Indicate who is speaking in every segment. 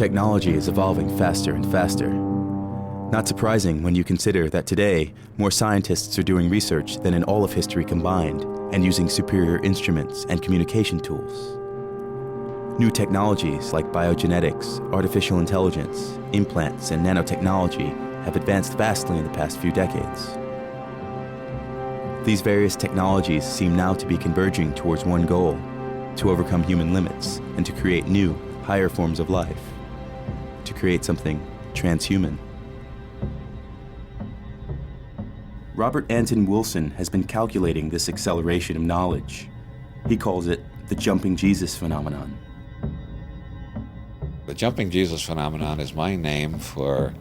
Speaker 1: Technology is evolving faster and faster. Not surprising when you consider that today, more scientists are doing research than in all of history combined and using superior instruments and communication tools. New technologies like biogenetics, artificial intelligence, implants, and nanotechnology have advanced vastly in the past few decades. These various technologies seem now to be converging towards one goal: to overcome human limits and to create new, higher forms of life, to create something transhuman. Robert Anton Wilson has been calculating this acceleration of knowledge. He calls it the jumping Jesus phenomenon.
Speaker 2: The jumping Jesus phenomenon is my name for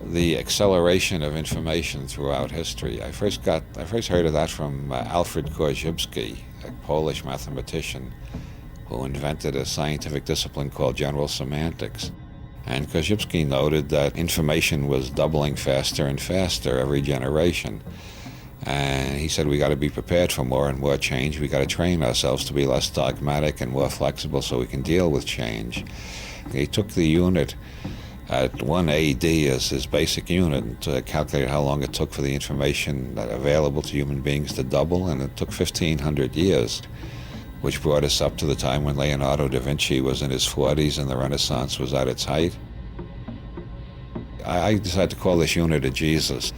Speaker 2: the acceleration of information throughout history. I first heard of that from Alfred Korzybski, a Polish mathematician who invented a scientific discipline called general semantics. And Korzybski noted that information was doubling faster and faster every generation. And he said we got to be prepared for more and more change. We got to train ourselves to be less dogmatic and more flexible so we can deal with change. He took the unit at 1 AD as his basic unit to calculate how long it took for the information available to human beings to double, and it took 1,500 years, which brought us up to the time when Leonardo da Vinci was in his 40s and the Renaissance was at its height. I decided to call this unit a Jesus.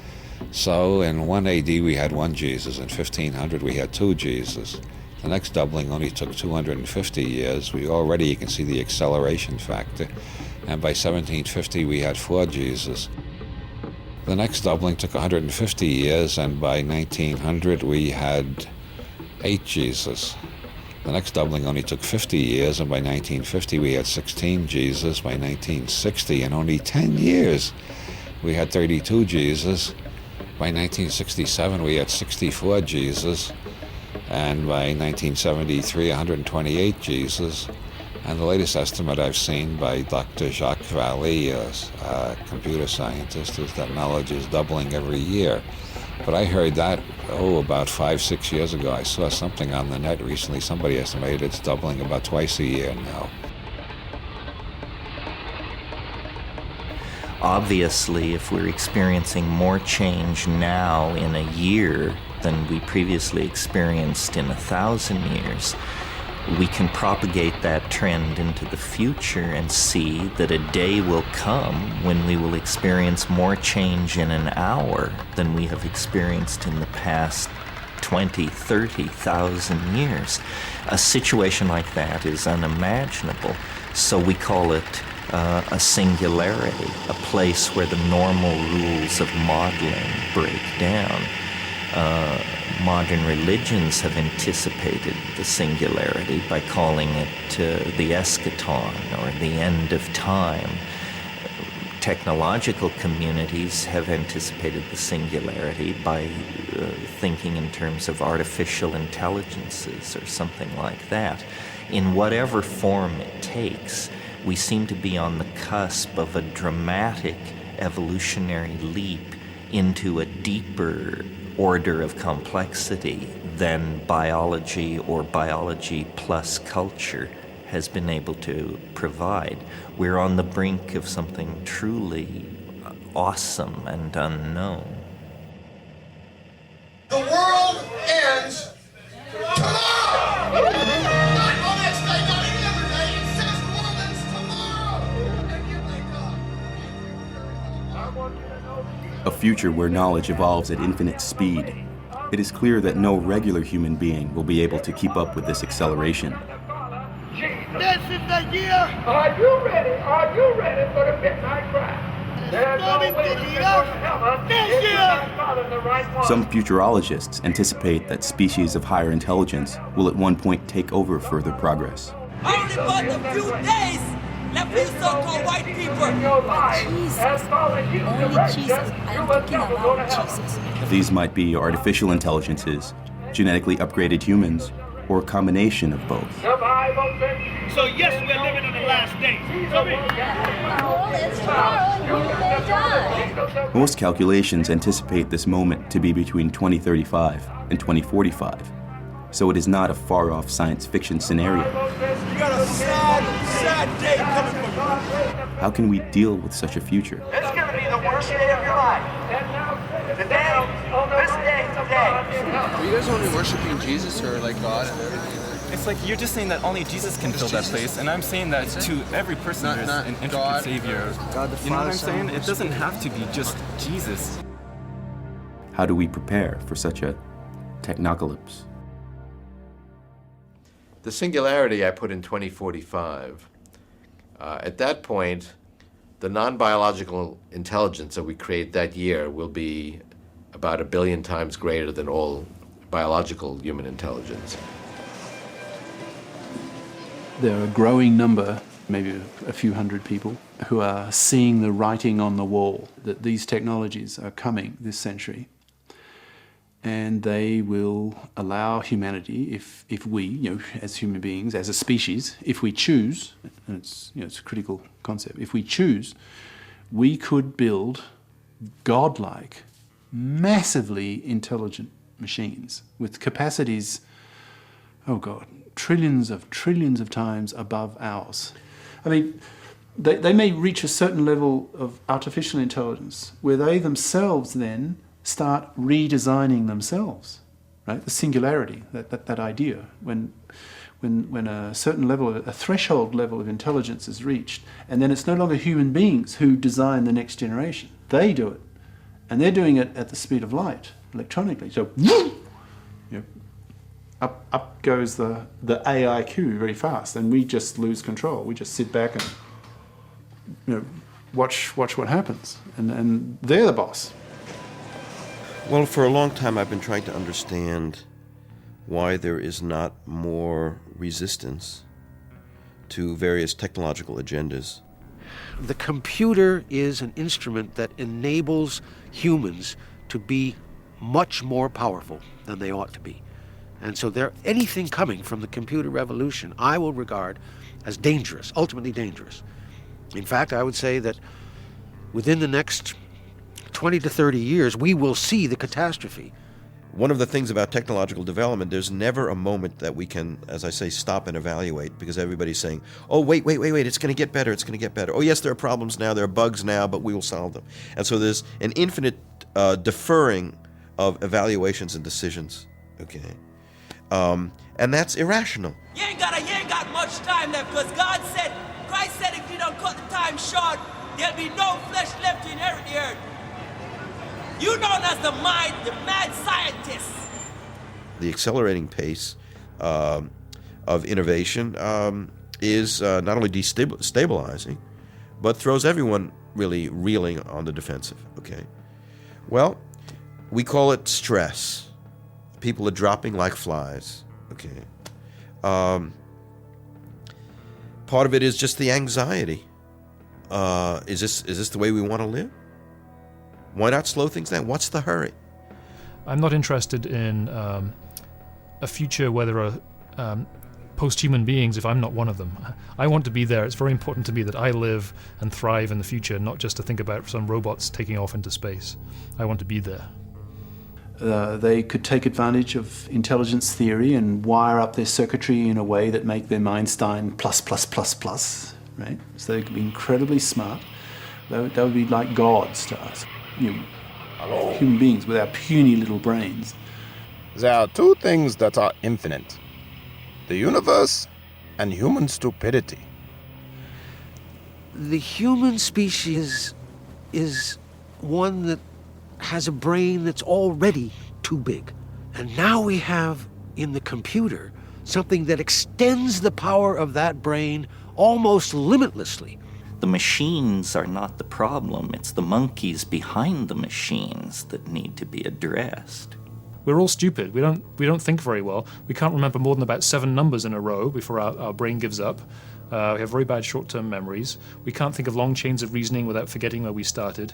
Speaker 2: So in 1 AD we had one Jesus, in 1500 we had two Jesus. The next doubling only took 250 years. You can see the acceleration factor. And by 1750 we had four Jesus. The next doubling took 150 years, and by 1900 we had 8 Jesus. The next doubling only took 50 years, and by 1950 we had 16 Jesus. By 1960, in only 10 years, we had 32 Jesus. By 1967 we had 64 Jesus. And by 1973, 128 Jesus. And the latest estimate I've seen by Dr. Jacques Vallée, a computer scientist, is that knowledge is doubling every year. But I heard that, about 5-6 years ago. I saw something on the net recently. Somebody estimated it's doubling about twice a year now.
Speaker 3: Obviously, if we're experiencing more change now in a year than we previously experienced in 1,000 years, we can propagate that trend into the future and see that a day will come when we will experience more change in an hour than we have experienced in the past 20, 30,000 years. A situation like that is unimaginable, so we call it a singularity, a place where the normal rules of modeling break down. Modern religions have anticipated the singularity by calling it the eschaton, or the end of time. Technological communities have anticipated the singularity by thinking in terms of artificial intelligences or something like that. In whatever form it takes, we seem to be on the cusp of a dramatic evolutionary leap into a deeper order of complexity than biology or biology plus culture has been able to provide. We're on the brink of something truly awesome and unknown.
Speaker 4: The world ends tomorrow! Not on next day, not any other day. It says the world ends tomorrow! And you wake up. I want you to know.
Speaker 1: A future where knowledge evolves at infinite speed. It is clear that no regular human being will be able to keep up with this acceleration.
Speaker 4: This is the year. Are you ready? Are you ready for the midnight crash? There's no way you can go to heaven if you're not following the right one.
Speaker 1: Some futurologists anticipate that species of higher intelligence will at one point take over further progress.
Speaker 5: Only but a few days left for you so-called white people.
Speaker 6: Jesus. Only Jesus. I am talking about Jesus.
Speaker 1: These might be artificial intelligences, genetically upgraded humans, or a combination of both.
Speaker 7: So yes, we're living in the last days.
Speaker 6: It's tomorrow and you may die.
Speaker 1: Most calculations anticipate this moment to be between 2035 and 2045, so it is not a far-off science fiction scenario.
Speaker 7: You got a sad day coming from
Speaker 1: How can we deal with such a future?
Speaker 8: It's going to be the worst day of your life. Today, this day, today.
Speaker 9: Are you guys only worshiping Jesus or like God and everything?
Speaker 10: It's like you're just saying that only Jesus can fill that place, and I'm saying that to every person there's an intricate
Speaker 9: God,
Speaker 10: Savior.
Speaker 9: God the Father,
Speaker 10: you know what I'm
Speaker 9: Son,
Speaker 10: saying? It doesn't have to be just Jesus.
Speaker 1: How do we prepare for such a technocalypse?
Speaker 11: The Singularity I put in 2045. At that point, the non-biological intelligence that we create that year will be about 1 billion times greater than all biological human intelligence.
Speaker 12: There are a growing number, maybe a few hundred people, who are seeing the writing on the wall that these technologies are coming this century. And they will allow humanity, if we, as human beings, as a species, if we choose, and it's a critical concept, if we choose, we could build godlike, massively intelligent machines with capacities, oh God, trillions of times above ours. I mean, they may reach a certain level of artificial intelligence where they themselves then start redesigning themselves, right? The singularity, that idea, when a certain level, a threshold level of intelligence is reached, and then it's no longer human beings who design the next generation. They do it, and they're doing it at the speed of light, electronically. So, up goes the AIQ very fast, and we just lose control. We just sit back and watch what happens, and they're the boss.
Speaker 13: Well, for a long time I've been trying to understand why there is not more resistance to various technological agendas.
Speaker 14: The computer is an instrument that enables humans to be much more powerful than they ought to be. And so anything coming from the computer revolution I will regard as dangerous, ultimately dangerous. In fact, I would say that within the next 20 to 30 years, we will see the catastrophe.
Speaker 13: One of the things about technological development, there's never a moment that we can, as I say, stop and evaluate, because everybody's saying, oh, wait, it's going to get better, it's going to get better. Oh, yes, there are problems now, there are bugs now, but we will solve them. And so there's an infinite deferring of evaluations and decisions, okay? And that's irrational.
Speaker 5: You ain't got much time left, because Christ said if you don't cut the time short, there'll be no flesh left to inherit the earth. You known as the mad scientist.
Speaker 13: The accelerating pace of innovation is not only destabilizing, but throws everyone really reeling on the defensive, okay? Well, we call it stress. People are dropping like flies, okay? Part of it is just the anxiety. Is this the way we want to live? Why not slow things down? What's the hurry?
Speaker 15: I'm not interested in a future where there are post-human beings if I'm not one of them. I want to be there. It's very important to me that I live and thrive in the future, not just to think about some robots taking off into space. I want to be there.
Speaker 12: They could take advantage of intelligence theory and wire up their circuitry in a way that make them Einstein plus, right? So they could be incredibly smart. They would be like gods to us. Human beings with our puny little brains.
Speaker 16: There are two things that are infinite: the universe and human stupidity.
Speaker 14: The human species is one that has a brain that's already too big. And now we have in the computer something that extends the power of that brain almost limitlessly.
Speaker 3: The machines are not the problem. It's the monkeys behind the machines that need to be addressed.
Speaker 15: We're all stupid. We don't think very well. We can't remember more than about 7 numbers in a row before our brain gives up. We have very bad short-term memories. We can't think of long chains of reasoning without forgetting where we started.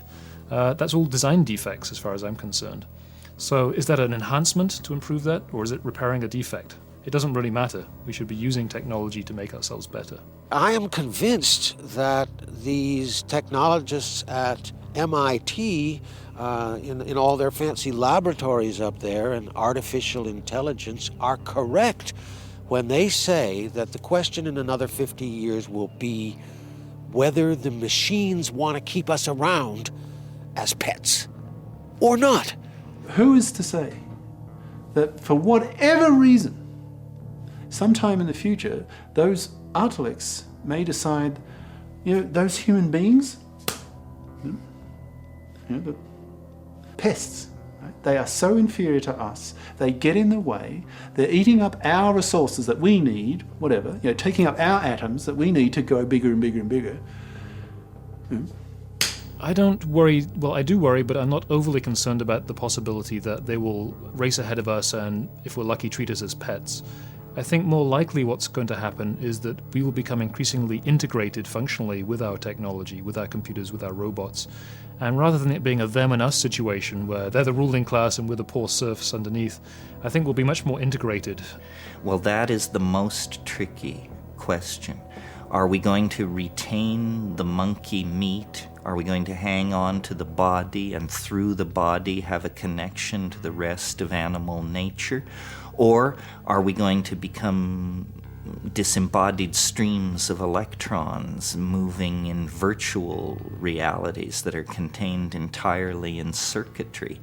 Speaker 15: That's all design defects as far as I'm concerned. So is that an enhancement to improve that, or is it repairing a defect? It doesn't really matter. We should be using technology to make ourselves better.
Speaker 14: I am convinced that these technologists at MIT, in all their fancy laboratories up there and artificial intelligence, are correct when they say that the question in another 50 years will be, whether the machines want to keep us around as pets or not.
Speaker 12: Who is to say that for whatever reason, sometime in the future, those Artalics may decide, those human beings, the pests, right? They are so inferior to us. They get in the way. They're eating up our resources that we need, whatever, taking up our atoms that we need to go bigger and bigger and bigger.
Speaker 15: I don't worry, well, I do worry, but I'm not overly concerned about the possibility that they will race ahead of us and, if we're lucky, treat us as pets. I think more likely what's going to happen is that we will become increasingly integrated functionally with our technology, with our computers, with our robots. And rather than it being a them and us situation where they're the ruling class and we're the poor serfs underneath, I think we'll be much more integrated.
Speaker 3: Well, that is the most tricky question. Are we going to retain the monkey meat? Are we going to hang on to the body and through the body have a connection to the rest of animal nature? Or are we going to become disembodied streams of electrons moving in virtual realities that are contained entirely in circuitry?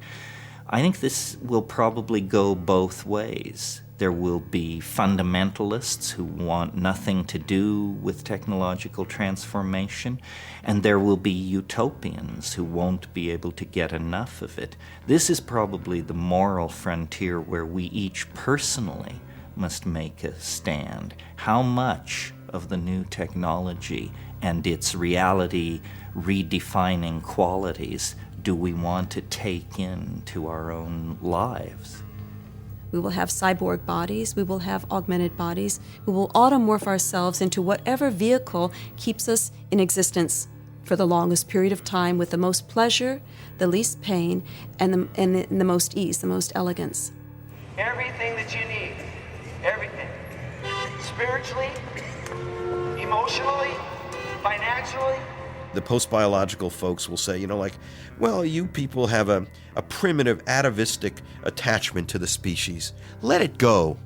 Speaker 3: I think this will probably go both ways. There will be fundamentalists who want nothing to do with technological transformation, and there will be utopians who won't be able to get enough of it. This is probably the moral frontier where we each personally must make a stand. How much of the new technology and its reality redefining qualities do we want to take into our own lives?
Speaker 6: We will have cyborg bodies, we will have augmented bodies, we will automorph ourselves into whatever vehicle keeps us in existence for the longest period of time with the most pleasure, the least pain, and the most ease, the most elegance.
Speaker 8: Everything that you need, everything. Spiritually, emotionally, financially.
Speaker 13: The post-biological folks will say, well, you people have a primitive atavistic attachment to the species. Let it go.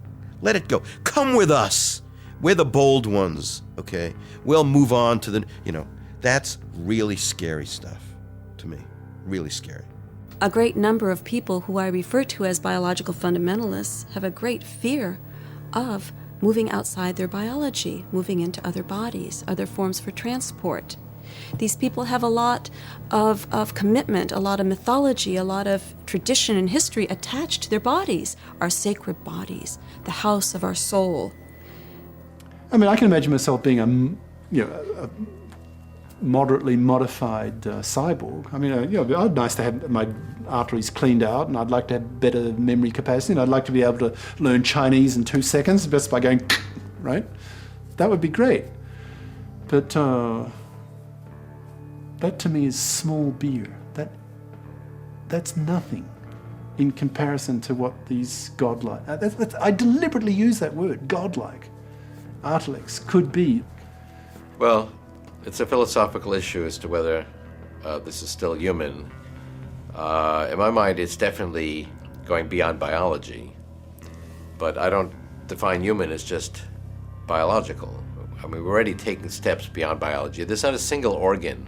Speaker 13: Let it go. Come with us. We're the bold ones, okay? We'll move on to that's really scary stuff to me. Really scary.
Speaker 6: A great number of people who I refer to as biological fundamentalists have a great fear of moving outside their biology, moving into other bodies, other forms for transport. These people have a lot of commitment, a lot of mythology, a lot of tradition and history attached to their bodies, our sacred bodies, the house of our soul.
Speaker 12: I mean, I can imagine myself being a moderately modified cyborg. I mean, it'd nice to have my arteries cleaned out, and I'd like to have better memory capacity, and I'd like to be able to learn Chinese in 2 seconds just by going, right? That would be great. But that to me is small beer. That's nothing in comparison to what these godlike, I deliberately use that word, godlike, Artalics could be.
Speaker 11: Well, it's a philosophical issue as to whether this is still human. In my mind, it's definitely going beyond biology, but I don't define human as just biological. I mean, we're already taking steps beyond biology. There's not a single organ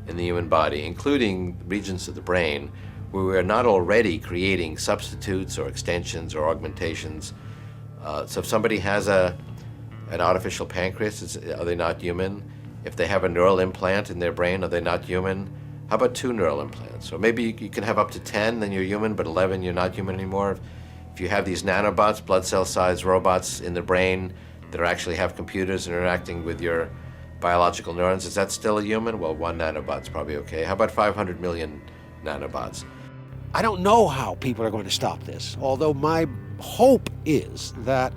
Speaker 11: in the human body, including regions of the brain, where we are not already creating substitutes or extensions or augmentations. So if somebody has an artificial pancreas, are they not human? If they have a neural implant in their brain, are they not human? How about 2 neural implants? Or maybe you can have up to 10, then you're human, but 11, you're not human anymore. If you have these nanobots, blood cell-sized robots in the brain that actually have computers interacting with your biological neurons, is that still a human? Well, 1 nanobot's probably okay. How about 500 million nanobots?
Speaker 14: I don't know how people are going to stop this, although my hope is that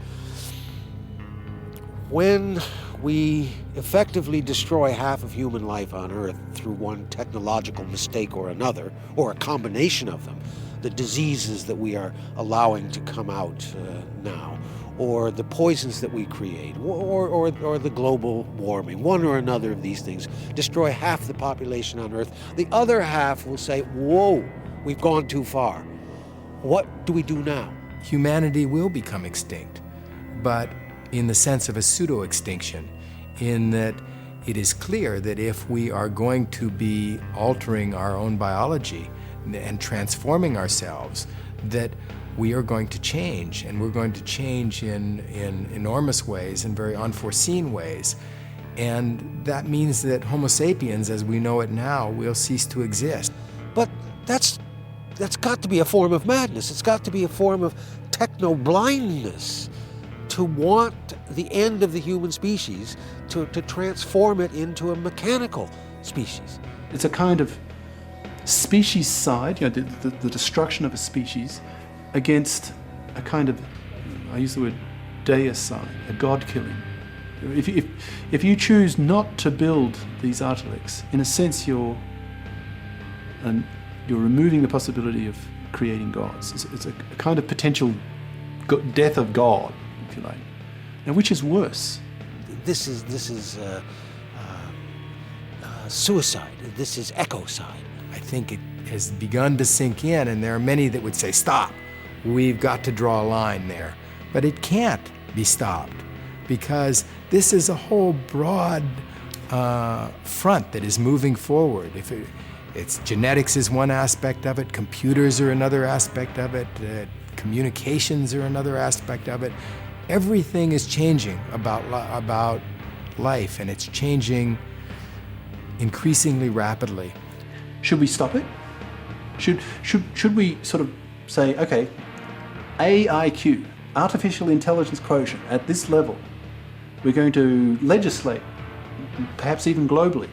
Speaker 14: when we effectively destroy half of human life on Earth through one technological mistake or another, or a combination of them, the diseases that we are allowing to come out now, or the poisons that we create, or the global warming, one or another of these things, destroy half the population on Earth. The other half will say, whoa, we've gone too far. What do we do now?
Speaker 17: Humanity will become extinct, but in the sense of a pseudo-extinction, in that it is clear that if we are going to be altering our own biology and transforming ourselves, that we are going to change, and we're going to change in enormous ways, in very unforeseen ways. And that means that Homo sapiens, as we know it now, will cease to exist.
Speaker 14: But that's got to be a form of madness. It's got to be a form of techno-blindness to want the end of the human species, to transform it into a mechanical species.
Speaker 12: It's a kind of species side, you know, the destruction of a species, against a kind of, I use the word deicide, a god killing. If you choose not to build these artefacts, in a sense you're removing the possibility of creating gods. It's a kind of potential death of God, if you like. Now, which is worse?
Speaker 14: This is suicide. This is ecocide.
Speaker 17: I think it has begun to sink in, and there are many that would say, stop, we've got to draw a line there. But it can't be stopped, because this is a whole broad front that is moving forward. It's genetics is one aspect of it, computers are another aspect of it, communications are another aspect of it. Everything is changing about life, and it's changing increasingly rapidly.
Speaker 12: Should we stop it? Should we sort of say, okay, AIQ, artificial intelligence quotient, at this level, we're going to legislate, perhaps even globally.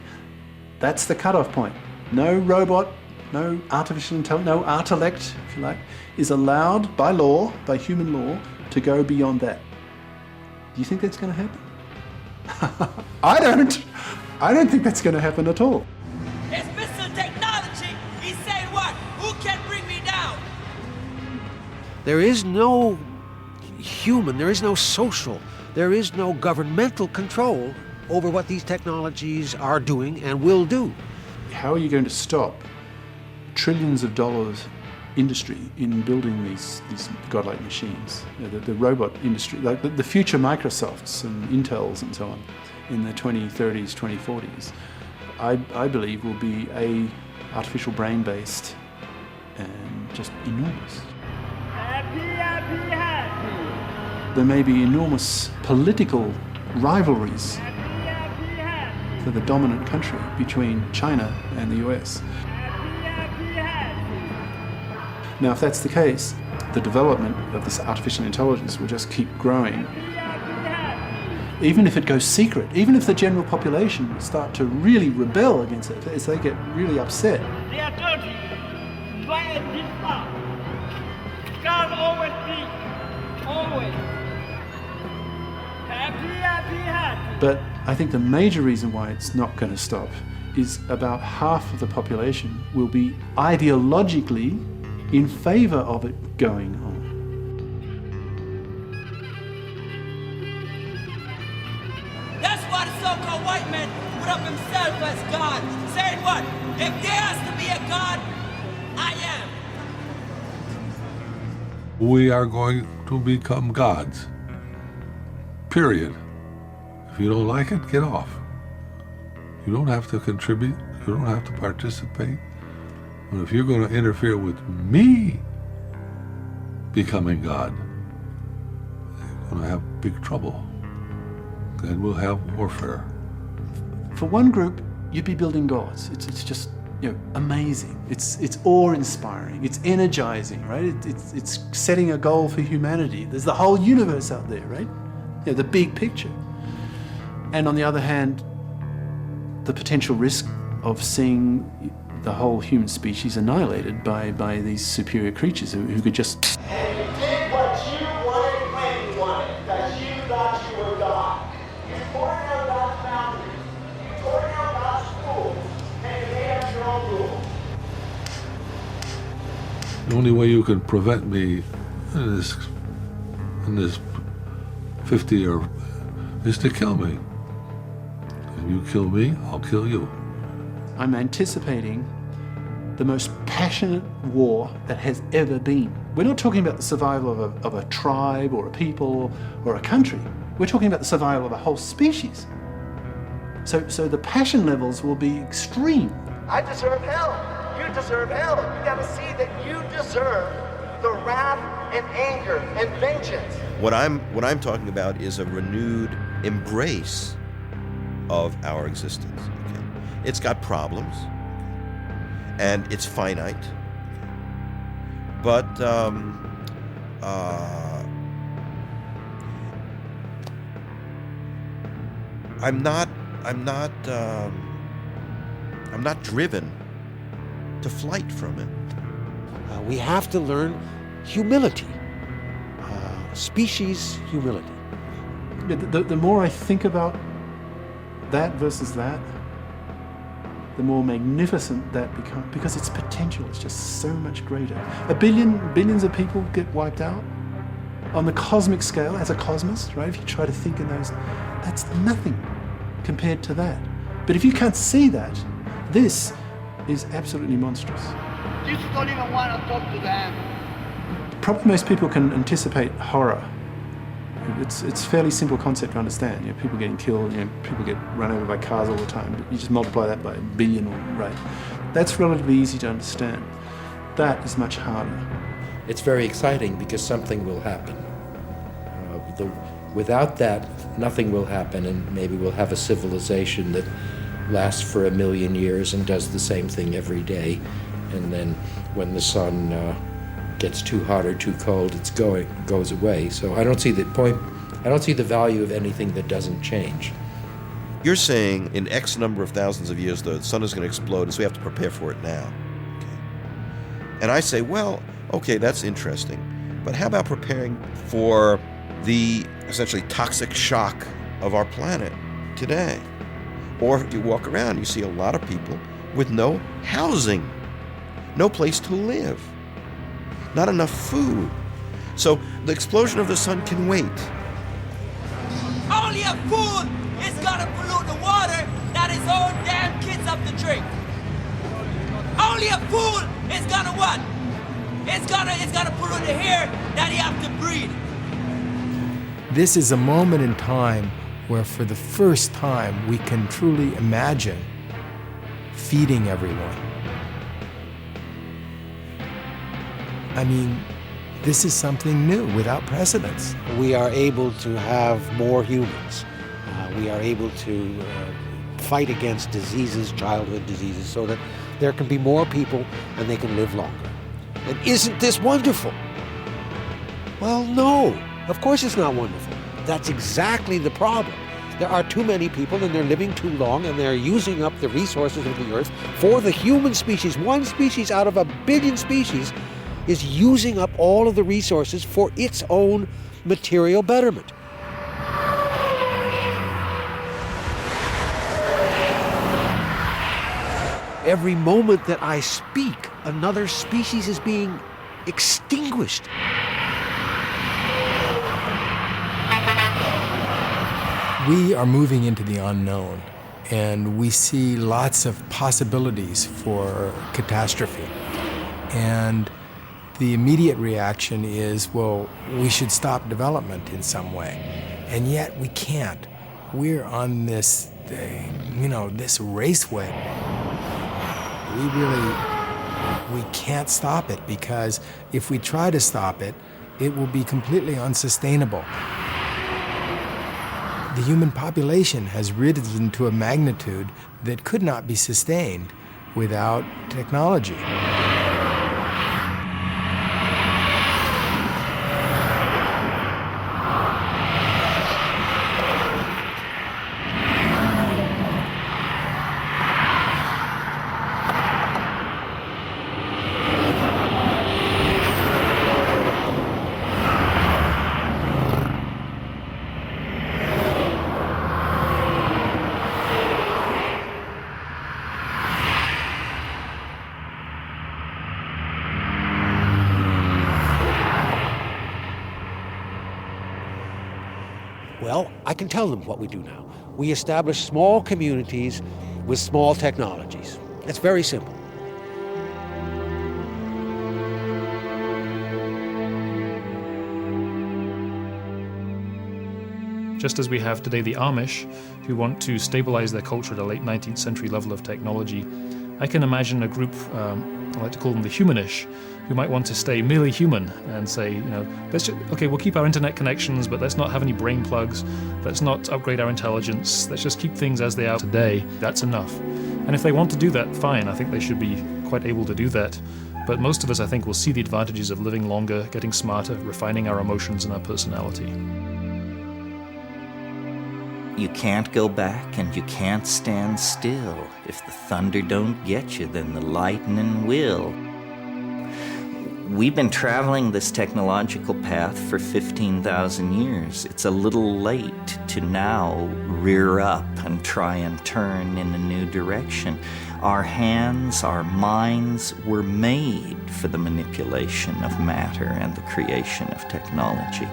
Speaker 12: That's the cutoff point. No robot, no artificial intelligence, no artellect, if you like, is allowed by law, by human law, to go beyond that. Do you think that's going to happen? I don't think that's going to happen at all.
Speaker 5: It's Mr. Technology. He's saying what? Who can bring me down?
Speaker 14: There is no human, there is no social, there is no governmental control over what these technologies are doing and will do.
Speaker 12: How are you going to stop trillions of dollars industry in building these godlike machines? You know, the robot industry, like the future Microsofts and Intels and so on in the 2030s, 2040s, I believe will be artificial brain-based and just enormous. There may be enormous political rivalries for the dominant country between China and the US. Now, if that's the case, the development of this artificial intelligence will just keep growing. Even if it goes secret, even if the general population start to really rebel against it, as they get really upset.
Speaker 7: They are dirty. Try and this far. God always be. Always. Happy.
Speaker 12: But I think the major reason why it's not going to stop is about half of the population will be ideologically in favor of it going on.
Speaker 5: That's why the so-called white man put up himself as God, saying what? If there has to be a God, I am.
Speaker 18: We are going to become gods. Period. If you don't like it, get off. You don't have to contribute. You don't have to participate. But if you're going to interfere with me becoming God, you're going to have big trouble. And we'll have warfare.
Speaker 12: For one group, you'd be building gods. It's just, you know, amazing. It's awe-inspiring. It's energizing, right? It's setting a goal for humanity. There's the whole universe out there, right? You know, the big picture. And on the other hand, the potential risk of seeing the whole human species annihilated by these superior creatures who could just...
Speaker 4: And you did what you wanted when you wanted, because you thought you were God. You tore down God's boundaries. You tore down God's rules, and you made up your own rules.
Speaker 18: The only way you can prevent me in this 50 year is to kill me. If you kill me, I'll kill you.
Speaker 12: I'm anticipating the most passionate war that has ever been. We're not talking about the survival of a tribe or a people or a country. We're talking about the survival of a whole species. So the passion levels will be extreme.
Speaker 8: I deserve hell. You deserve hell. You gotta see that you deserve the wrath and anger and vengeance.
Speaker 13: What I'm talking about is a renewed embrace of our existence. Okay? It's got problems, and it's finite, but I'm not driven to flight from it.
Speaker 14: We have to learn humility, species humility.
Speaker 12: The more I think about that versus that, the more magnificent that becomes, because its potential is just so much greater. Billions of people get wiped out on the cosmic scale as a cosmos, right? If you try to think in those, that's nothing compared to that. But if you can't see that, this is absolutely monstrous.
Speaker 7: Jesus don't even want to talk to them.
Speaker 12: Probably most people can anticipate horror. It's fairly simple concept to understand. You know, people getting killed, people get run over by cars all the time. But you just multiply that by a billion, right? That's relatively easy to understand. That is much harder.
Speaker 19: It's very exciting because something will happen. Without that, nothing will happen, and maybe we'll have a civilization that lasts for 1 million years and does the same thing every day. And then when the sun gets too hot or too cold, it goes away. So I don't see the point. I don't see the value of anything that doesn't change.
Speaker 13: You're saying in X number of thousands of years, the sun is going to explode, and so we have to prepare for it now. Okay. And I say, well, okay, that's interesting, but how about preparing for the essentially toxic shock of our planet today? Or if you walk around, you see a lot of people with no housing, no place to live, not enough food. So the explosion of the sun can wait.
Speaker 5: Only a fool is gonna pollute the water that his own damn kids have to drink. Only a fool is gonna what? It's gonna pollute the air that he have to breathe.
Speaker 17: This is a moment in time where for the first time we can truly imagine feeding everyone. I mean, this is something new without precedence.
Speaker 14: We are able to have more humans. We are able to fight against diseases, childhood diseases, so that there can be more people and they can live longer. And isn't this wonderful? Well, no. Of course it's not wonderful. That's exactly the problem. There are too many people and they're living too long and they're using up the resources of the earth for the human species. One species out of 1 billion species is using up all of the resources for its own material betterment. Every moment that I speak, another species is being extinguished.
Speaker 17: We are moving into the unknown, and we see lots of possibilities for catastrophe. And the immediate reaction is, well, we should stop development in some way. And yet we can't. We're on this, this raceway. We can't stop it, because if we try to stop it, it will be completely unsustainable. The human population has risen to a magnitude that could not be sustained without technology.
Speaker 14: Well, I can tell them what we do now. We establish small communities with small technologies. It's very simple.
Speaker 15: Just as we have today the Amish, who want to stabilize their culture at a late 19th century level of technology, I can imagine a group, I like to call them the humanish, who might want to stay merely human and say, we'll keep our internet connections, but let's not have any brain plugs, let's not upgrade our intelligence, let's just keep things as they are today. That's enough. And if they want to do that, fine, I think they should be quite able to do that. But most of us, I think, will see the advantages of living longer, getting smarter, refining our emotions and our personality.
Speaker 3: You can't go back and you can't stand still. If the thunder don't get you, then the lightning will. We've been traveling this technological path for 15,000 years. It's a little late to now rear up and try and turn in a new direction. Our hands, our minds were made for the manipulation of matter and the creation of technology.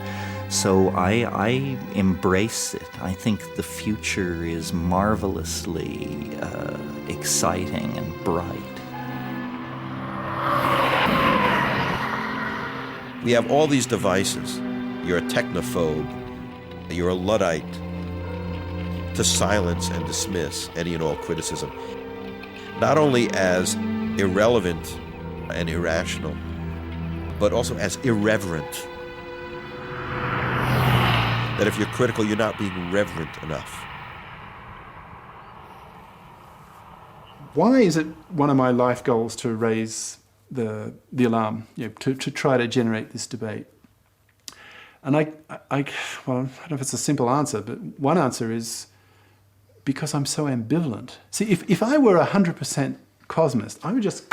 Speaker 3: So I embrace it. I think the future is marvelously exciting and bright.
Speaker 13: We have all these devices. You're a technophobe, you're a Luddite, to silence and dismiss any and all criticism, not only as irrelevant and irrational, but also as irreverent. That if you're critical, you're not being reverent enough.
Speaker 12: Why is it one of my life goals to raise the alarm, to try to generate this debate? And I don't know if it's a simple answer, but one answer is because I'm so ambivalent. See, if I were 100% cosmist, I would just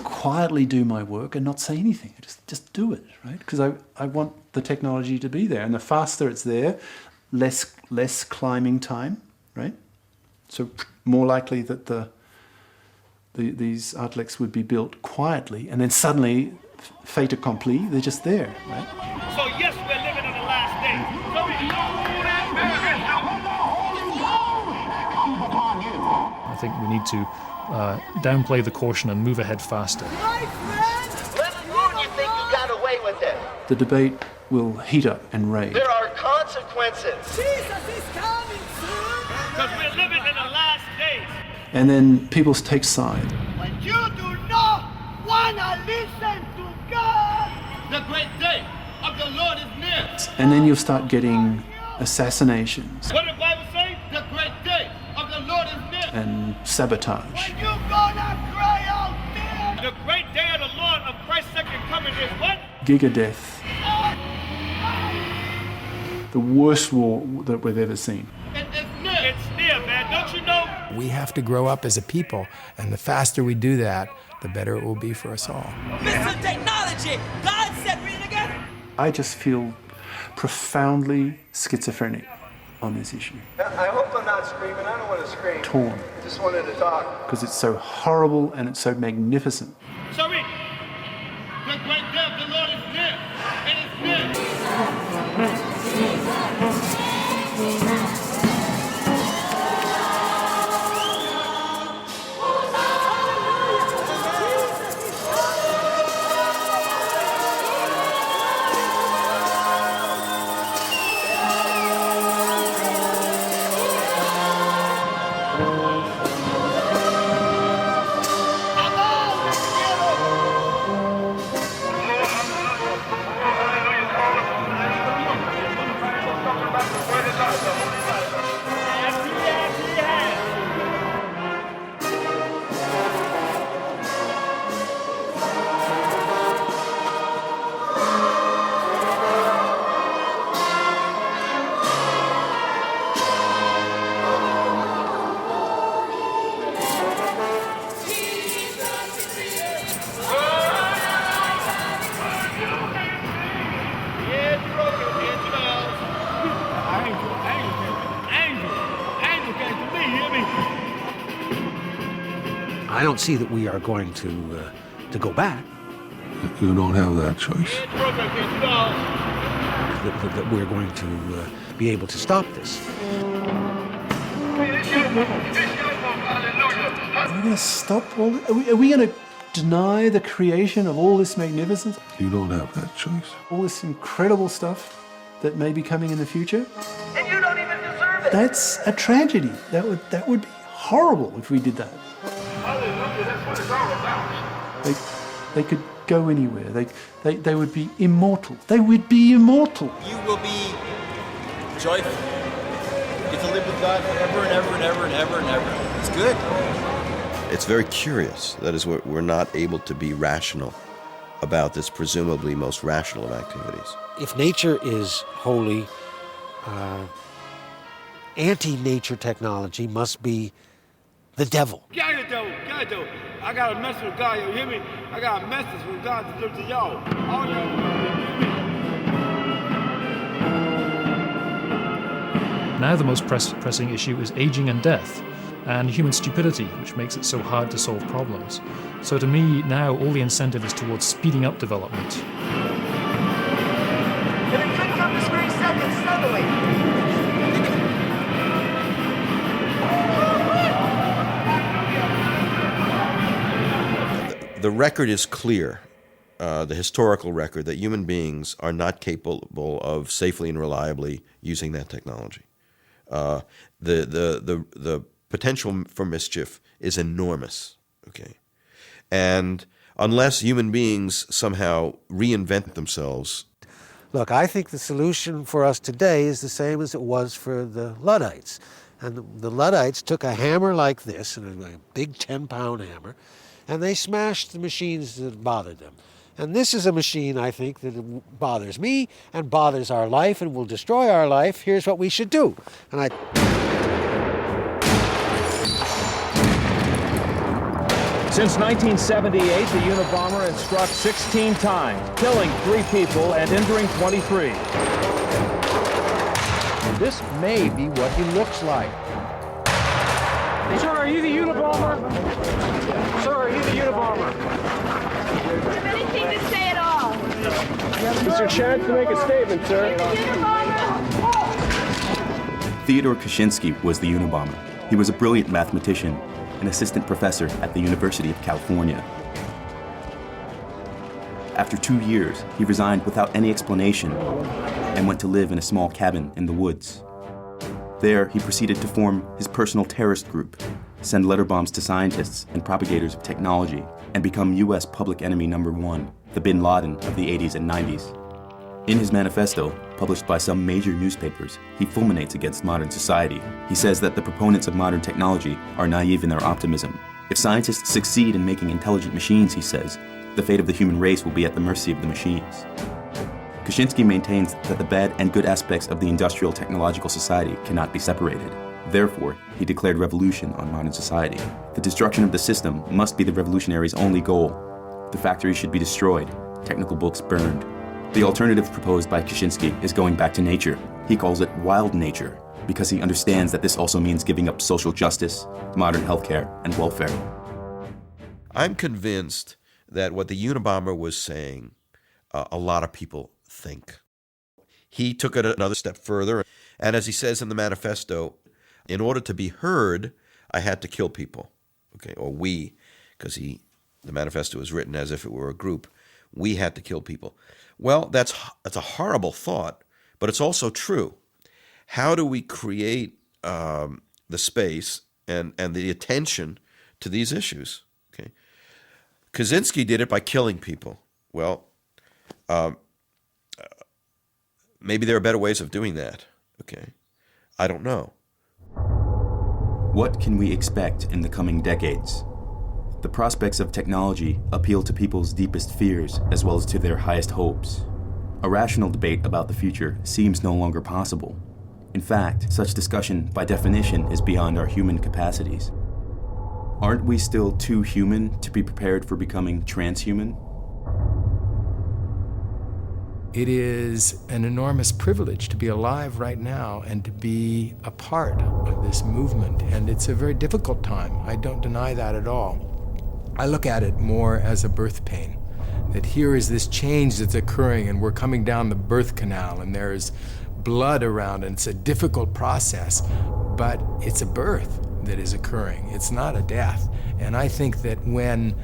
Speaker 12: quietly do my work and not say anything. I just do it, right? Because I want the technology to be there, and the faster it's there, less climbing time, right? So more likely that these outlets would be built quietly, and then suddenly, fait accompli, they're just there, right?
Speaker 7: So yes, we're living in the last days. So
Speaker 15: I think we need to downplay the caution and move ahead faster.
Speaker 8: You think you got away with it?
Speaker 12: The debate will heat up and rage.
Speaker 8: There are consequences.
Speaker 7: Jesus is coming soon. Because we're living in the last days.
Speaker 12: And then people take side.
Speaker 7: When you do not want to listen to God, the great day of the Lord is near.
Speaker 12: And then you'll start getting assassinations
Speaker 7: What the Bible say? The great day of the Lord is near.
Speaker 12: and sabotage.
Speaker 7: You gonna cry out there. The great day of the Lord of Christ's second coming is what?
Speaker 12: Gigadeath. The worst war that we've ever seen.
Speaker 7: It's near, man. Don't you know?
Speaker 17: We have to grow up as a people, and the faster we do that, the better it will be for us all.
Speaker 5: Mr. Technology, God said, read it again.
Speaker 12: I just feel profoundly schizophrenic on this issue.
Speaker 8: I hope I'm not screaming. I don't want to scream.
Speaker 12: Torn.
Speaker 8: I just wanted to talk.
Speaker 12: Because it's so horrible and it's so magnificent.
Speaker 7: Sorry. The great day of the Lord is near. It is near.
Speaker 14: I don't see that we are going to go back.
Speaker 18: You don't have that choice.
Speaker 14: That we're going to be able to stop this.
Speaker 12: Are we going to stop all this? Are we going to deny the creation of all this magnificence?
Speaker 18: You don't have that choice.
Speaker 12: All this incredible stuff? that may be coming in the future,
Speaker 8: And you don't even deserve it.
Speaker 12: that's a tragedy. That would be horrible if we did that.
Speaker 7: Hallelujah, that's what it's all about.
Speaker 12: They could go anywhere. They would be immortal. They would be immortal.
Speaker 20: You will be joyful. You get to live with God forever and ever and ever and ever and ever. It's good.
Speaker 13: It's very curious. That is, we're not able to be rational about this presumably most rational of activities.
Speaker 14: If nature is holy, anti-nature technology must be the devil.
Speaker 7: Got it though. I got a message from God, you hear me? I got a message from God to give to y'all. All
Speaker 15: Now the most pressing issue is aging and death, and human stupidity, which makes it so hard to solve problems. So to me, now all the incentive is towards speeding up development.
Speaker 8: And it could come this very second, suddenly.
Speaker 13: The record is clear, the historical record, that human beings are not capable of safely and reliably using that technology. The potential for mischief is enormous, okay? And unless human beings somehow reinvent themselves.
Speaker 14: Look, I think the solution for us today is the same as it was for the Luddites. And the Luddites took a hammer like this, a big 10-pound hammer, and they smashed the machines that bothered them. And this is a machine, I think, that bothers me and bothers our life and will destroy our life. Here's what we should do. And
Speaker 21: Since 1978, the Unabomber has struck 16 times, killing 3 people and injuring 23. This may be what he looks like.
Speaker 7: Sir, are you the Unabomber? Sir, are you the Unabomber?
Speaker 22: Do you have anything to say at all?
Speaker 21: It's your chance to make a statement, sir.
Speaker 1: Theodore Kaczynski was the Unabomber. He was a brilliant mathematician, an assistant professor at the University of California. After 2 years, he resigned without any explanation and went to live in a small cabin in the woods. There, he proceeded to form his personal terrorist group, send letter bombs to scientists and propagators of technology, and become U.S. public enemy number 1, the Bin Laden of the 80s and 90s. In his manifesto, published by some major newspapers, he fulminates against modern society. He says that the proponents of modern technology are naive in their optimism. If scientists succeed in making intelligent machines, he says, the fate of the human race will be at the mercy of the machines. Kaczynski maintains that the bad and good aspects of the industrial technological society cannot be separated. Therefore, he declared revolution on modern society. The destruction of the system must be the revolutionary's only goal. The factories should be destroyed, technical books burned. The alternative proposed by Kaczynski is going back to nature. He calls it wild nature, because he understands that this also means giving up social justice, modern healthcare, and welfare.
Speaker 13: I'm convinced that what the Unabomber was saying, a lot of people think. He took it another step further, and as he says in the manifesto, in order to be heard, I had to kill people, okay, or we, because the manifesto was written as if it were a group. We had to kill people. Well, that's a horrible thought, but it's also true. How do we create the space and the attention to these issues? Okay, Kaczynski did it by killing people. Well, maybe there are better ways of doing that. Okay, I don't know.
Speaker 1: What can we expect in the coming decades? The prospects of technology appeal to people's deepest fears as well as to their highest hopes. A rational debate about the future seems no longer possible. In fact, such discussion, by definition, is beyond our human capacities. Aren't we still too human to be prepared for becoming transhuman?
Speaker 17: It is an enormous privilege to be alive right now and to be a part of this movement. And it's a very difficult time. I don't deny that at all. I look at it more as a birth pain, that here is this change that's occurring and we're coming down the birth canal and there's blood around and it's a difficult process, but it's a birth that is occurring. It's not a death. And I think that when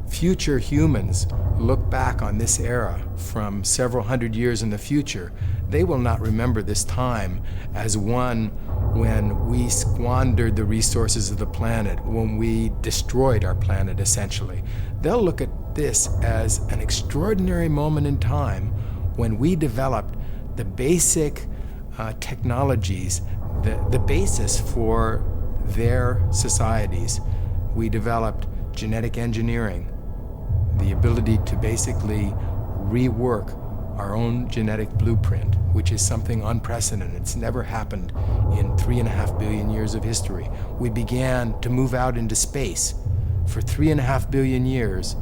Speaker 17: future humans look back on this era from several hundred years in the future, they will not remember this time as one when we squandered the resources of the planet, when we destroyed our planet, essentially. They'll look at this as an extraordinary moment in time when we developed the basic technologies, the basis for their societies. We developed genetic engineering, the ability to basically rework our own genetic blueprint, which is something unprecedented. It's never happened in 3.5 billion years of history. We began to move out into space. For 3.5 billion years,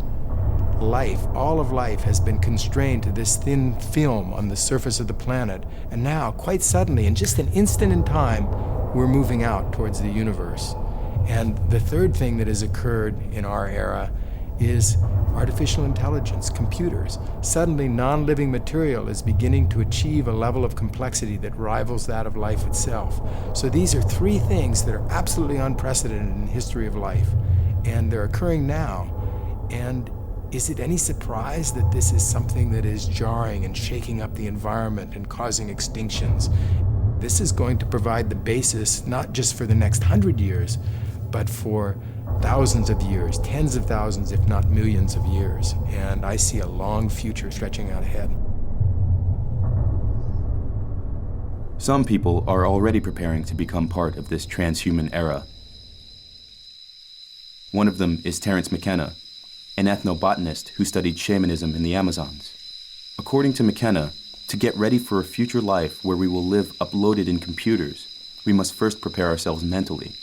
Speaker 17: life, all of life, has been constrained to this thin film on the surface of the planet. And now, quite suddenly, in just an instant in time, we're moving out towards the universe. And the third thing that has occurred in our era is artificial intelligence, computers. Suddenly, non-living material is beginning to achieve a level of complexity that rivals that of life itself. So these are three things that are absolutely unprecedented in the history of life, and they're occurring now. And is it any surprise that this is something that is jarring and shaking up the environment and causing extinctions? This is going to provide the basis not just for the next 100 years, but for thousands of years, tens of thousands, if not millions of years. And I see a long future stretching out ahead.
Speaker 1: Some people are already preparing to become part of this transhuman era. One of them is Terence McKenna, an ethnobotanist who studied shamanism in the Amazons. According to McKenna, to get ready for a future life where we will live uploaded in computers, we must first prepare ourselves mentally.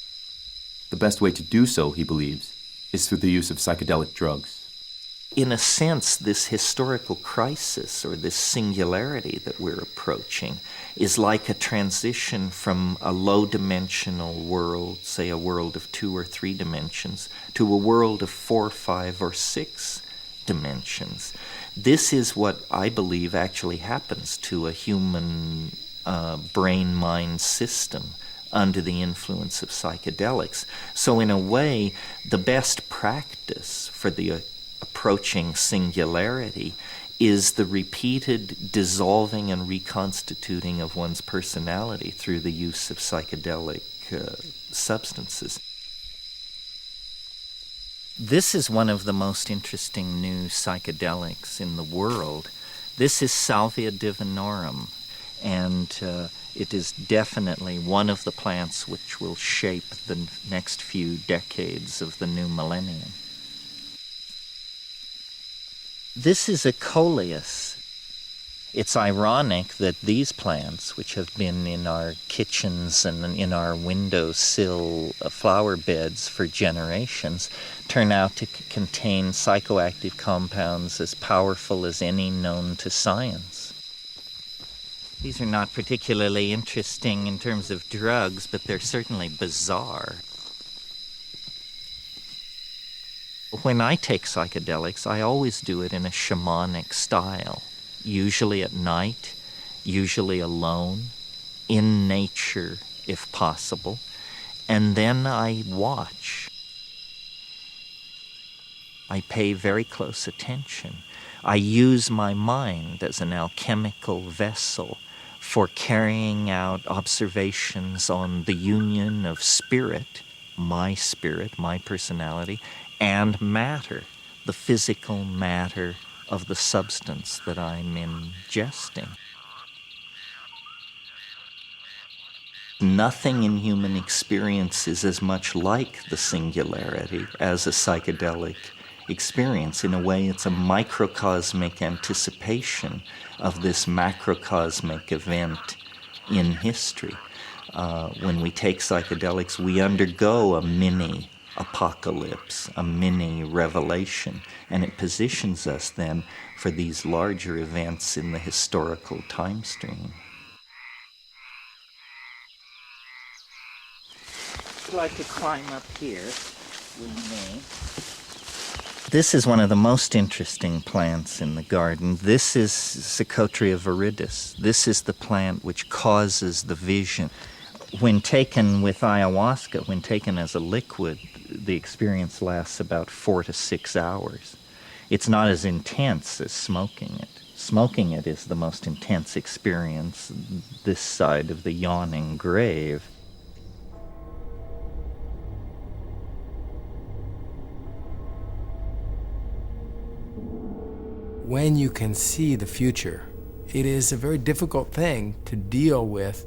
Speaker 1: The best way to do so, he believes, is through the use of psychedelic drugs.
Speaker 3: In a sense, this historical crisis, or this singularity that we're approaching, is like a transition from a low-dimensional world, say a world of 2 or 3 dimensions, to a world of 4, 5, or 6 dimensions. This is what I believe actually happens to a human brain-mind system under the influence of psychedelics. So in a way, the best practice for the approaching singularity is the repeated dissolving and reconstituting of one's personality through the use of psychedelic substances. This is one of the most interesting new psychedelics in the world. This is Salvia divinorum, and it is definitely one of the plants which will shape the next few decades of the new millennium. This is a coleus. It's ironic that these plants, which have been in our kitchens and in our windowsill flower beds for generations, turn out to contain psychoactive compounds as powerful as any known to science. These are not particularly interesting in terms of drugs, but they're certainly bizarre. When I take psychedelics, I always do it in a shamanic style, usually at night, usually alone, in nature if possible, and then I watch. I pay very close attention. I use my mind as an alchemical vessel for carrying out observations on the union of spirit, my personality, and matter, the physical matter of the substance that I'm ingesting. Nothing in human experience is as much like the singularity as a psychedelic experience. In a way, it's a microcosmic anticipation of this macrocosmic event in history. When we take psychedelics, we undergo a mini apocalypse, a mini revelation, and it positions us then for these larger events in the historical time stream. If you'd like to climb up here, we may. This is one of the most interesting plants in the garden. This is Psychotria viridis. This is the plant which causes the vision. When taken with ayahuasca, when taken as a liquid, the experience lasts about 4 to 6 hours. It's not as intense as smoking it. Smoking it is the most intense experience this side of the yawning grave.
Speaker 17: When you can see the future, it is a very difficult thing to deal with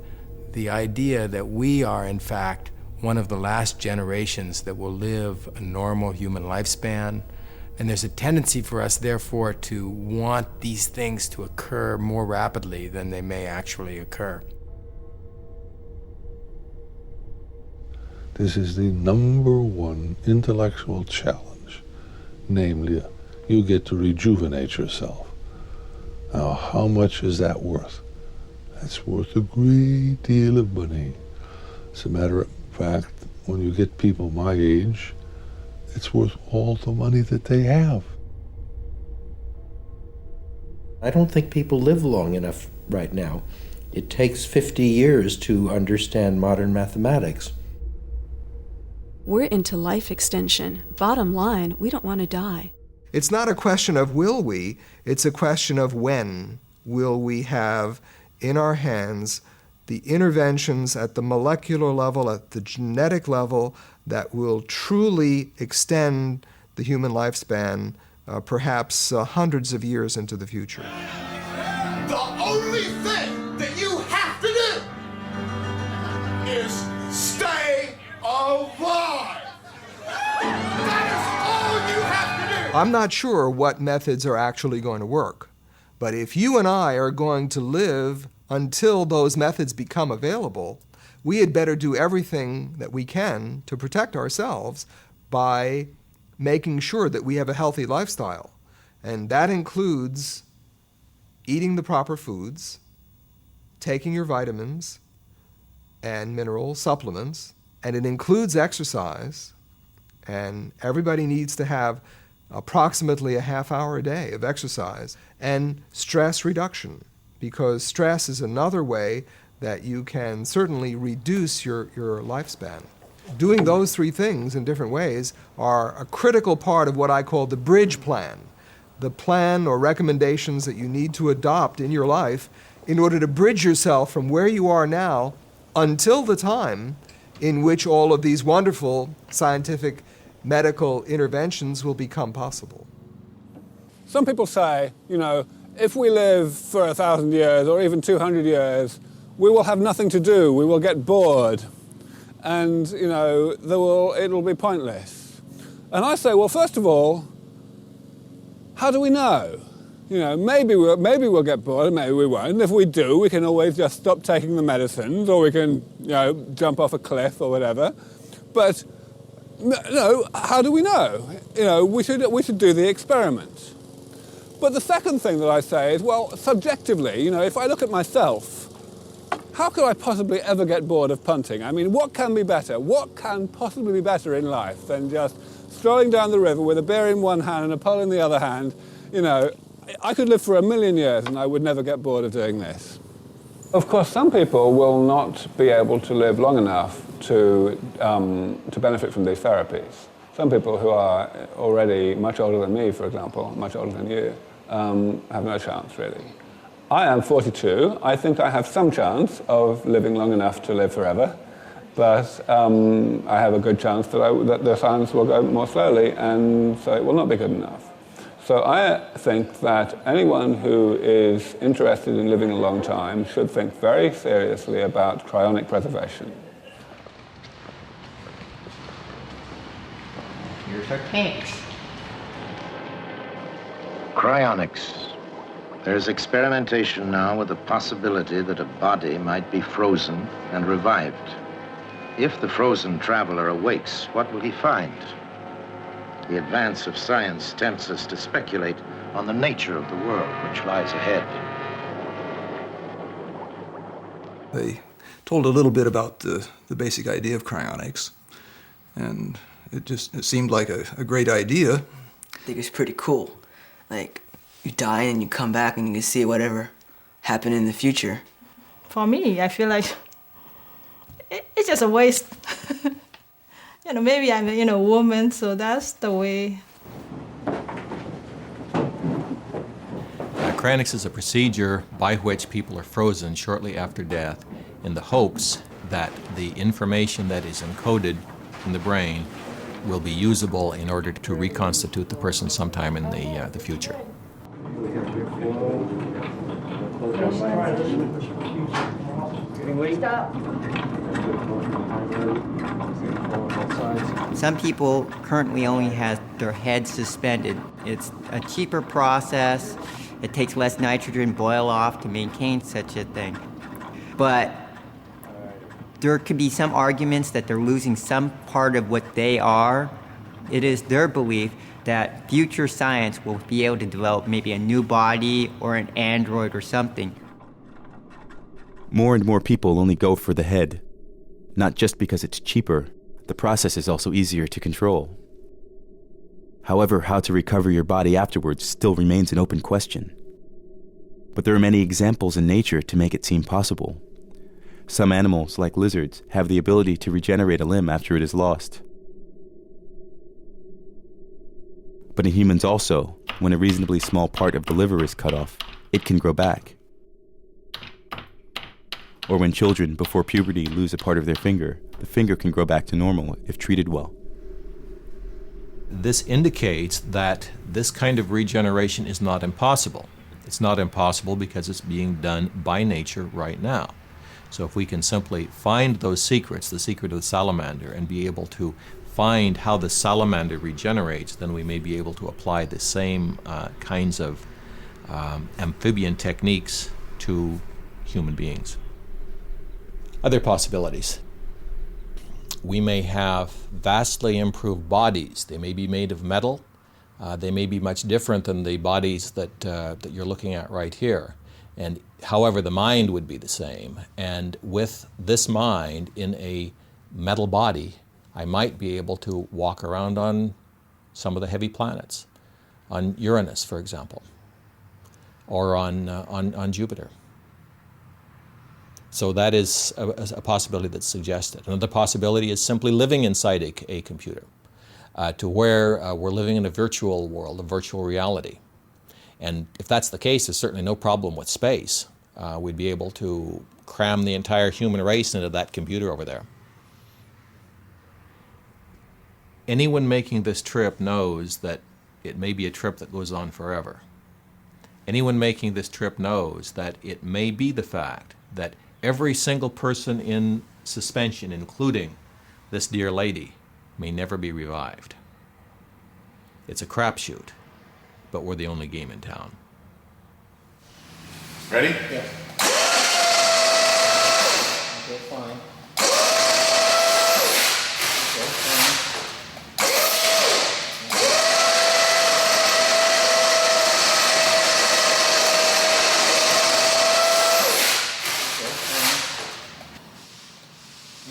Speaker 17: the idea that we are, in fact, one of the last generations that will live a normal human lifespan. And there's a tendency for us, therefore, to want these things to occur more rapidly than they may actually occur.
Speaker 18: This is the number one intellectual challenge, namely, you get to rejuvenate yourself. Now, how much is that worth? That's worth a great deal of money. As a matter of fact, when you get people my age, it's worth all the money that they have.
Speaker 19: I don't think people live long enough right now. It takes 50 years to understand modern mathematics.
Speaker 6: We're into life extension. Bottom line, we don't want to die.
Speaker 2: It's not a question of will we, it's a question of when will we have in our hands the interventions at the molecular level, at the genetic level, that will truly extend the human lifespan, perhaps hundreds of years into the future.
Speaker 4: The only thing that you have to do is stay alive. That is all you have to do.
Speaker 2: I'm not sure what methods are actually going to work, but if you and I are going to live until those methods become available, we had better do everything that we can to protect ourselves by making sure that we have a healthy lifestyle. And that includes eating the proper foods, taking your vitamins and mineral supplements, and it includes exercise. And everybody needs to have approximately a half hour a day of exercise, and stress reduction, because stress is another way that you can certainly reduce your lifespan. Doing those three things in different ways are a critical part of what I call the bridge plan, the plan or recommendations that you need to adopt in your life in order to bridge yourself from where you are now until the time in which all of these wonderful scientific medical interventions will become possible.
Speaker 9: Some people say, if we live for 1,000 years or even 200 years, we will have nothing to do, we will get bored, and it'll be pointless. And I say, well, first of all, how do we know? Maybe we'll get bored, maybe we won't. And if we do, we can always just stop taking the medicines, or we can, jump off a cliff or whatever. But no, how do we know? We should do the experiment. But the second thing that I say is, well, subjectively, if I look at myself, how could I possibly ever get bored of punting? I mean, what can be better? What can possibly be better in life than just strolling down the river with a beer in one hand and a pole in the other hand? I could live for 1,000,000 years and I would never get bored of doing this. Of course, some people will not be able to live long enough to benefit from these therapies. Some people who are already much older than me, for example, much older than you, have no chance, really. I am 42. I think I have some chance of living long enough to live forever, but I have a good chance that the science will go more slowly, and so it will not be good enough. So I think that anyone who is interested in living a long time should think very seriously about cryonic preservation.
Speaker 23: Here's our tanks. Cryonics. There's experimentation now with the possibility that a body might be frozen and revived. If the frozen traveler awakes, what will he find? The advance of science tempts us to speculate on the nature of the world which lies ahead.
Speaker 24: They told a little bit about the basic idea of cryonics, and it seemed like a great idea.
Speaker 25: I think it's pretty cool. Like, you die and you come back and you can see whatever happened in the future.
Speaker 26: For me, I feel like
Speaker 5: it's just a waste. Maybe I'm a woman, so that's the way.
Speaker 10: Cryonics is a procedure by which people are frozen shortly after death in the hopes that the information that is encoded in the brain will be usable in order to reconstitute the person sometime in the future.
Speaker 11: Some people currently only have their head suspended. It's a cheaper process. It takes less nitrogen boil off to maintain such a thing. But there could be some arguments that they're losing some part of what they are. It is their belief that future science will be able to develop maybe a new body or an android or something.
Speaker 1: More and more people only go for the head. Not just because it's cheaper, the process is also easier to control. However, how to recover your body afterwards still remains an open question. But there are many examples in nature to make it seem possible. Some animals, like lizards, have the ability to regenerate a limb after it is lost. But in humans also, when a reasonably small part of the liver is cut off, it can grow back. Or when children, before puberty, lose a part of their finger, the finger can grow back to normal if treated well.
Speaker 10: This indicates that this kind of regeneration is not impossible. It's not impossible because it's being done by nature right now. So if we can simply find those secrets, the secret of the salamander, and be able to find how the salamander regenerates, then we may be able to apply the same kinds of amphibian techniques to human beings. Other possibilities. We may have vastly improved bodies. They may be made of metal. They may be much different than the bodies that you're looking at right here. And however, the mind would be the same. And with this mind in a metal body, I might be able to walk around on some of the heavy planets, on Uranus, for example, or on Jupiter. So that is a possibility that's suggested. Another possibility is simply living inside a computer, to where we're living in a virtual world, a virtual reality. And if that's the case, there's certainly no problem with space. We'd be able to cram the entire human race into that computer over there. Anyone making this trip knows that it may be a trip that goes on forever. Anyone making this trip knows that it may be the fact that every single person in suspension, including this dear lady, may never be revived. It's a crapshoot, but we're the only game in town.
Speaker 12: Ready?
Speaker 19: Yeah. Okay, fine.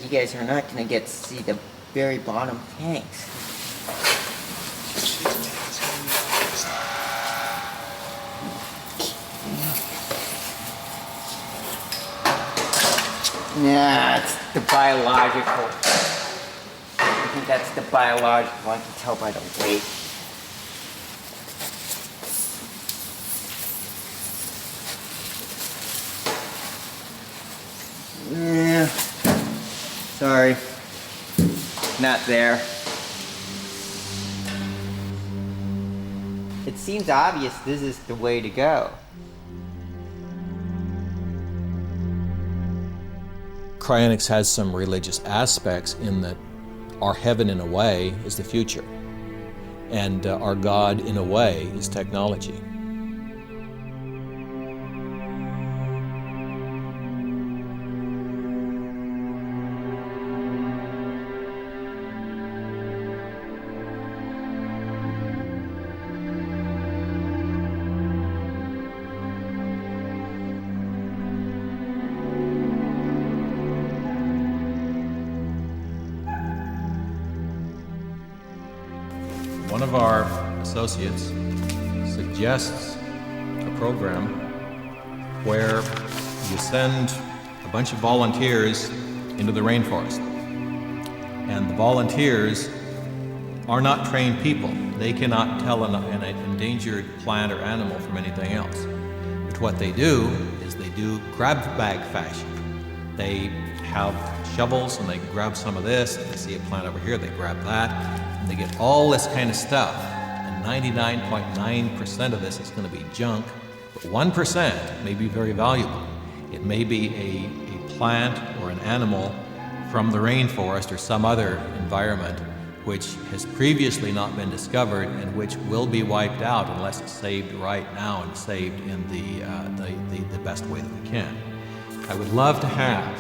Speaker 11: You guys are not going to get to see the very bottom tanks. Nah, it's the biological. I think that's the biological. I can tell by the weight. Yeah. Sorry. Not there. It seems obvious this is the way to go.
Speaker 10: Cryonics has some religious aspects in that our heaven, in a way, is the future, and our God, in a way, is technology. One of our associates suggests a program where you send a bunch of volunteers into the rainforest. And the volunteers are not trained people. They cannot tell an endangered plant or animal from anything else. But what they do is they do grab bag fashion. They have shovels and they grab some of this, and they see a plant over here, they grab that, and they get all this kind of stuff. And 99.9% of this is going to be junk, but 1% may be very valuable. It may be a plant or an animal from the rainforest or some other environment which has previously not been discovered and which will be wiped out unless it's saved right now and saved in the best way that we can. I would love to have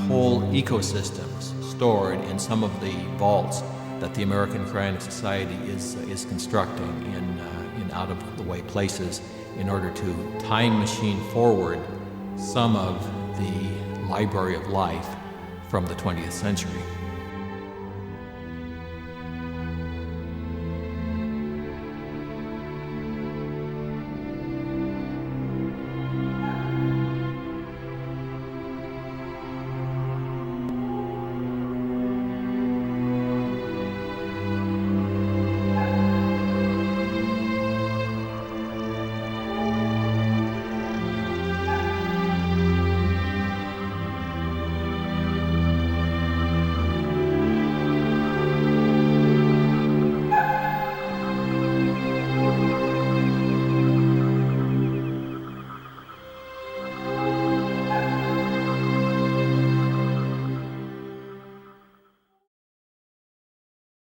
Speaker 10: whole ecosystems stored in some of the vaults that the American Cryonic Society is constructing in out-of-the-way places in order to time machine forward some of the library of life from the 20th century.